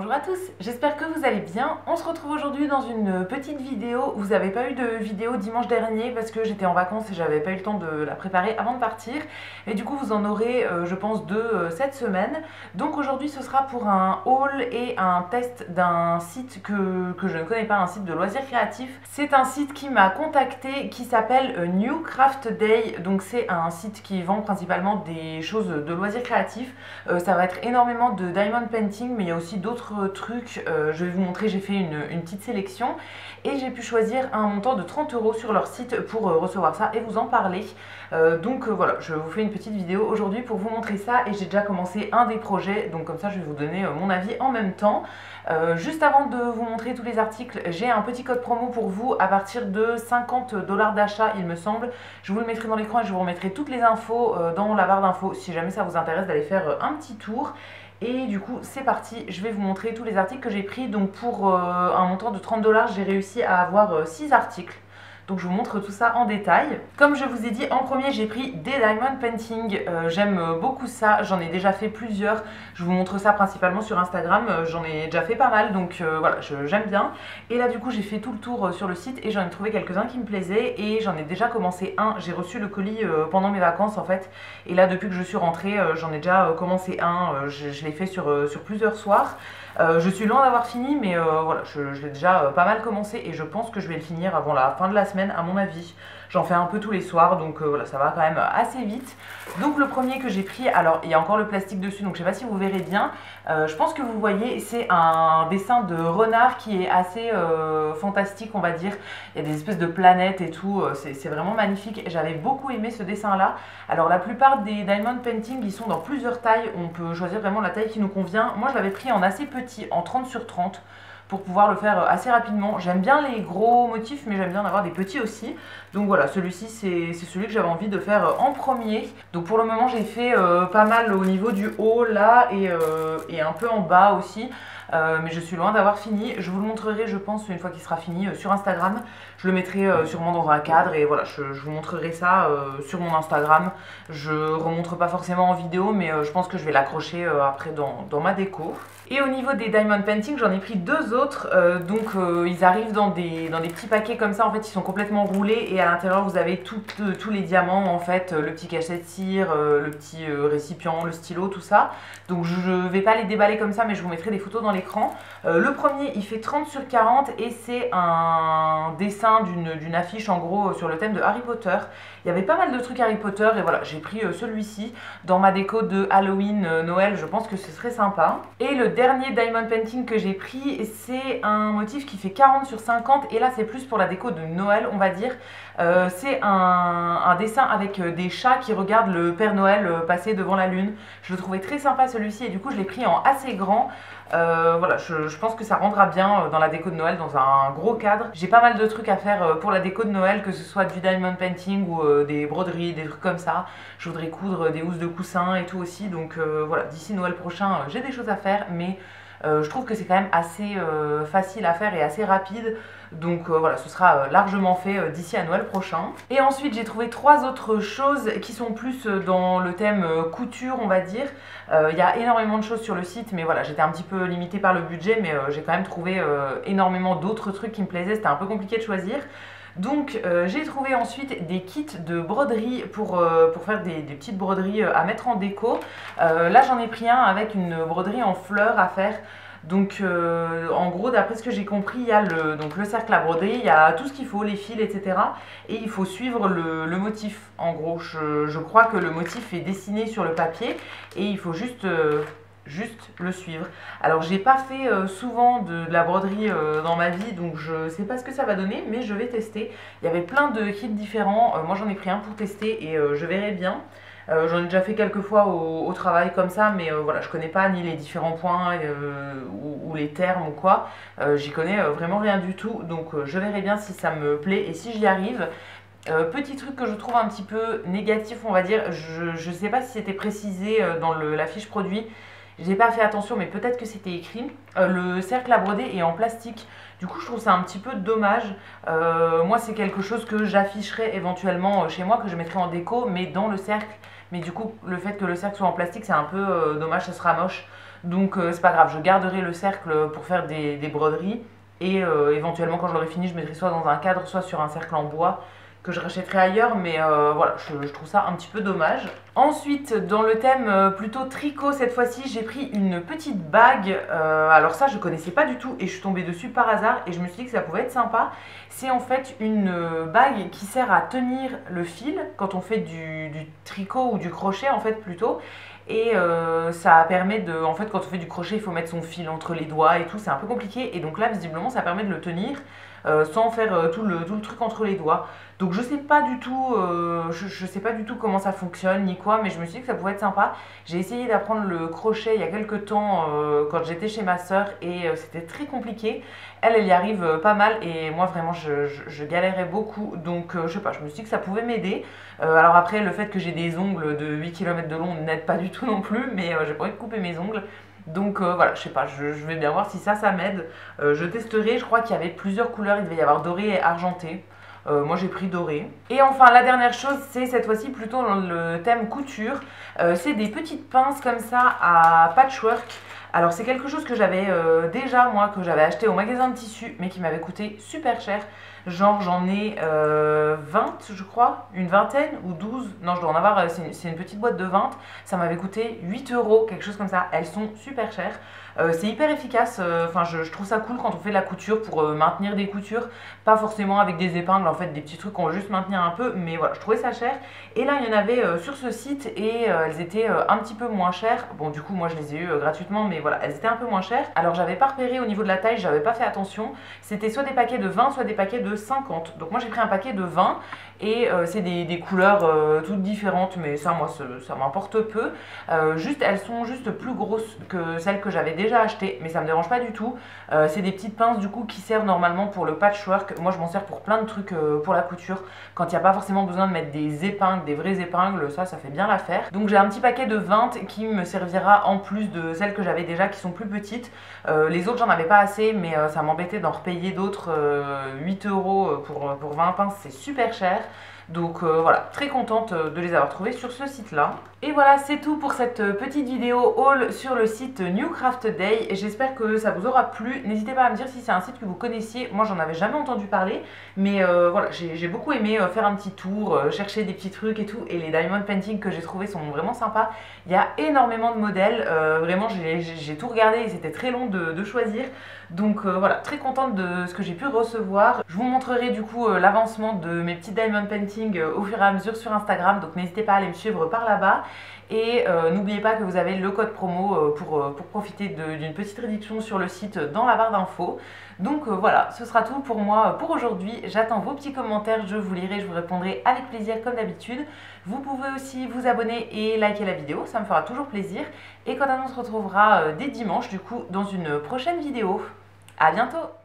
Bonjour à tous, j'espère que vous allez bien. On se retrouve aujourd'hui dans une petite vidéo. Vous n'avez pas eu de vidéo dimanche dernier parce que j'étais en vacances et j'avais pas eu le temps de la préparer avant de partir. Et du coup vous en aurez je pense deux cette semaine. Donc aujourd'hui ce sera pour un haul et un test d'un site que je ne connais pas, un site de loisirs créatifs. C'est un site qui m'a contacté qui s'appelle New Craft Day. Donc c'est un site qui vend principalement des choses de loisirs créatifs. Ça va être énormément de diamond painting, mais il y a aussi d'autres trucs. Je vais vous montrer, j'ai fait une petite sélection et j'ai pu choisir un montant de 30 € sur leur site pour recevoir ça et vous en parler. Donc voilà, je vous fais une petite vidéo aujourd'hui pour vous montrer ça et j'ai déjà commencé un des projets, donc comme ça je vais vous donner mon avis en même temps. Juste avant de vous montrer tous les articles, j'ai un petit code promo pour vous à partir de 50 $ d'achat il me semble. Je vous le mettrai dans l'écran et je vous remettrai toutes les infos dans la barre d'infos si jamais ça vous intéresse d'aller faire un petit tour. Et du coup c'est parti, je vais vous montrer tous les articles que j'ai pris. Donc pour un montant de 30 $, j'ai réussi à avoir 6 articles. Donc je vous montre tout ça en détail. Comme je vous ai dit, en premier j'ai pris des diamond painting. J'aime beaucoup ça, j'en ai déjà fait plusieurs. Je vous montre ça principalement sur Instagram, j'en ai déjà fait pas mal, donc voilà, j'aime bien. Et là du coup j'ai fait tout le tour sur le site et j'en ai trouvé quelques-uns qui me plaisaient. Et j'en ai déjà commencé un, j'ai reçu le colis pendant mes vacances en fait. Et là depuis que je suis rentrée, j'en ai déjà commencé un, je l'ai fait sur plusieurs soirs. Je suis loin d'avoir fini, mais voilà, je l'ai déjà pas mal commencé et je pense que je vais le finir avant la fin de la semaine à mon avis. J'en fais un peu tous les soirs, donc voilà, ça va quand même assez vite. Donc le premier que j'ai pris, alors il y a encore le plastique dessus, donc je sais pas si vous verrez bien. Je pense que vous voyez, c'est un dessin de renard qui est assez fantastique, on va dire. Il y a des espèces de planètes et tout, c'est vraiment magnifique. J'avais beaucoup aimé ce dessin-là. Alors la plupart des diamond painting, ils sont dans plusieurs tailles. On peut choisir vraiment la taille qui nous convient. Moi, je l'avais pris en assez petit, en 30 sur 30. Pour pouvoir le faire assez rapidement. J'aime bien les gros motifs, mais j'aime bien en avoir des petits aussi. Donc voilà, celui-ci c'est celui que j'avais envie de faire en premier. Donc pour le moment j'ai fait pas mal au niveau du haut là et un peu en bas aussi. Mais je suis loin d'avoir fini. Je vous le montrerai je pense une fois qu'il sera fini sur Instagram. Je le mettrai sûrement dans un cadre et voilà, je vous montrerai ça sur mon Instagram. Je ne remontre pas forcément en vidéo, mais je pense que je vais l'accrocher après dans ma déco. Et au niveau des diamond painting, j'en ai pris deux autres. Ils arrivent dans des petits paquets comme ça. En fait, ils sont complètement roulés et à l'intérieur, vous avez tous les diamants. En fait, le petit cachet de cire, le petit récipient, le stylo, tout ça. Donc, je ne vais pas les déballer comme ça, mais je vous mettrai des photos dans l'écran. Le premier, il fait 30 sur 40 et c'est un dessin d'une affiche en gros sur le thème de Harry Potter. Il y avait pas mal de trucs Harry Potter et voilà, j'ai pris celui-ci dans ma déco de Halloween, Noël, je pense que ce serait sympa. Et le dernier diamond painting que j'ai pris, c'est un motif qui fait 40 sur 50 et là c'est plus pour la déco de Noël on va dire. C'est un dessin avec des chats qui regardent le Père Noël passer devant la lune. Je le trouvais très sympa celui-ci et du coup je l'ai pris en assez grand. Voilà, je pense que ça rendra bien dans la déco de Noël dans un gros cadre. J'ai pas mal de trucs à faire pour la déco de Noël, que ce soit du diamond painting ou des broderies, des trucs comme ça. Je voudrais coudre des housses de coussins et tout aussi, donc voilà, d'ici Noël prochain j'ai des choses à faire, mais je trouve que c'est quand même assez facile à faire et assez rapide. Donc voilà, ce sera largement fait d'ici à Noël prochain. Et ensuite j'ai trouvé trois autres choses qui sont plus dans le thème couture on va dire. Il y a énormément de choses sur le site, mais voilà, j'étais un petit peu limitée par le budget, mais j'ai quand même trouvé énormément d'autres trucs qui me plaisaient. C'était un peu compliqué de choisir. Donc j'ai trouvé ensuite des kits de broderie pour faire des petites broderies à mettre en déco. Là j'en ai pris un avec une broderie en fleurs à faire. Donc en gros d'après ce que j'ai compris, il y a le cercle à broder, il y a tout ce qu'il faut, les fils etc. Et il faut suivre le motif. En gros je crois que le motif est dessiné sur le papier et il faut juste le suivre. Alors j'ai pas fait souvent de la broderie dans ma vie, donc je sais pas ce que ça va donner, mais je vais tester. Il y avait plein de kits différents, moi j'en ai pris un pour tester et je verrai bien. J'en ai déjà fait quelques fois au travail comme ça, mais voilà, je connais pas ni les différents points ou les termes ou quoi. J'y connais vraiment rien du tout, donc je verrai bien si ça me plaît et si j'y arrive. Petit truc que je trouve un petit peu négatif on va dire, je sais pas si c'était précisé dans la fiche produit. J'ai pas fait attention, mais peut-être que c'était écrit. Le cercle à broder est en plastique. Du coup, je trouve ça un petit peu dommage. Moi, c'est quelque chose que j'afficherai éventuellement chez moi, que je mettrai en déco, mais dans le cercle. Mais du coup, le fait que le cercle soit en plastique, c'est un peu dommage, ça sera moche. Donc c'est pas grave, je garderai le cercle pour faire des broderies. Et éventuellement quand je l'aurai fini, je mettrai soit dans un cadre, soit sur un cercle en bois que je rachèterai ailleurs, mais voilà, je trouve ça un petit peu dommage. Ensuite, dans le thème plutôt tricot, cette fois-ci, j'ai pris une petite bague. Alors ça, je connaissais pas du tout et je suis tombée dessus par hasard et je me suis dit que ça pouvait être sympa. C'est en fait une bague qui sert à tenir le fil quand on fait du tricot ou du crochet en fait plutôt. Et ça permet de, en fait quand on fait du crochet il faut mettre son fil entre les doigts et tout, c'est un peu compliqué et donc là visiblement ça permet de le tenir sans faire tout le truc entre les doigts. Donc je sais pas du tout, je sais pas du tout comment ça fonctionne ni quoi, mais je me suis dit que ça pouvait être sympa. J'ai essayé d'apprendre le crochet il y a quelques temps quand j'étais chez ma soeur et c'était très compliqué. Elle y arrive pas mal et moi vraiment je galérais beaucoup, donc je sais pas, je me suis dit que ça pouvait m'aider. Alors après le fait que j'ai des ongles de 8 km de long n'aide pas du tout non plus, mais j'ai pas envie de couper mes ongles. Donc voilà, je sais pas, je vais bien voir si ça m'aide. Je testerai, je crois qu'il y avait plusieurs couleurs, il devait y avoir doré et argenté. Moi j'ai pris doré. Et enfin la dernière chose, c'est cette fois-ci plutôt dans le thème couture. C'est des petites pinces comme ça à patchwork. Alors c'est quelque chose que j'avais déjà moi, que j'avais acheté au magasin de tissus, mais qui m'avait coûté super cher. Genre j'en ai 20 je crois, une vingtaine ou 12. Non je dois en avoir, c'est une petite boîte de 20. Ça m'avait coûté 8 €, quelque chose comme ça. Elles sont super chères. C'est hyper efficace, enfin je trouve ça cool quand on fait de la couture pour maintenir des coutures, pas forcément avec des épingles en fait, des petits trucs qu'on va juste maintenir un peu, mais voilà, je trouvais ça cher. Et là il y en avait sur ce site et elles étaient un petit peu moins chères. Bon du coup moi je les ai eues gratuitement, mais voilà, elles étaient un peu moins chères. Alors j'avais pas repéré au niveau de la taille, j'avais pas fait attention, c'était soit des paquets de 20 soit des paquets de 50. Donc moi j'ai pris un paquet de 20 et c'est des couleurs toutes différentes, mais ça moi ça m'importe peu. Juste elles sont juste plus grosses que celles que j'avais déjà achetées, mais ça me dérange pas du tout. C'est des petites pinces du coup qui servent normalement pour le patchwork. Moi je m'en sers pour plein de trucs pour la couture, quand il n'y a pas forcément besoin de mettre des épingles, des vraies épingles, ça fait bien l'affaire. Donc j'ai un petit paquet de 20 qui me servira en plus de celles que j'avais déjà qui sont plus petites. Les autres j'en avais pas assez, mais ça m'embêtait d'en repayer d'autres. 8 € pour 20 pinces, c'est super cher. Donc voilà, très contente de les avoir trouvées sur ce site-là. Et voilà, c'est tout pour cette petite vidéo haul sur le site New Craft Day. J'espère que ça vous aura plu. N'hésitez pas à me dire si c'est un site que vous connaissiez. Moi, j'en avais jamais entendu parler. Mais voilà, j'ai beaucoup aimé faire un petit tour, chercher des petits trucs et tout. Et les diamond painting que j'ai trouvés sont vraiment sympas. Il y a énormément de modèles. Vraiment, j'ai tout regardé et c'était très long de choisir. Donc voilà, très contente de ce que j'ai pu recevoir. Je vous montrerai du coup l'avancement de mes petits diamond painting au fur et à mesure sur Instagram. Donc n'hésitez pas à aller me suivre par là-bas. Et n'oubliez pas que vous avez le code promo pour profiter d'une petite réduction sur le site dans la barre d'infos. Donc voilà, ce sera tout pour moi pour aujourd'hui. J'attends vos petits commentaires, je vous lirai, je vous répondrai avec plaisir comme d'habitude. Vous pouvez aussi vous abonner et liker la vidéo, ça me fera toujours plaisir. Et quant à nous, on se retrouvera dès dimanche du coup dans une prochaine vidéo. À bientôt!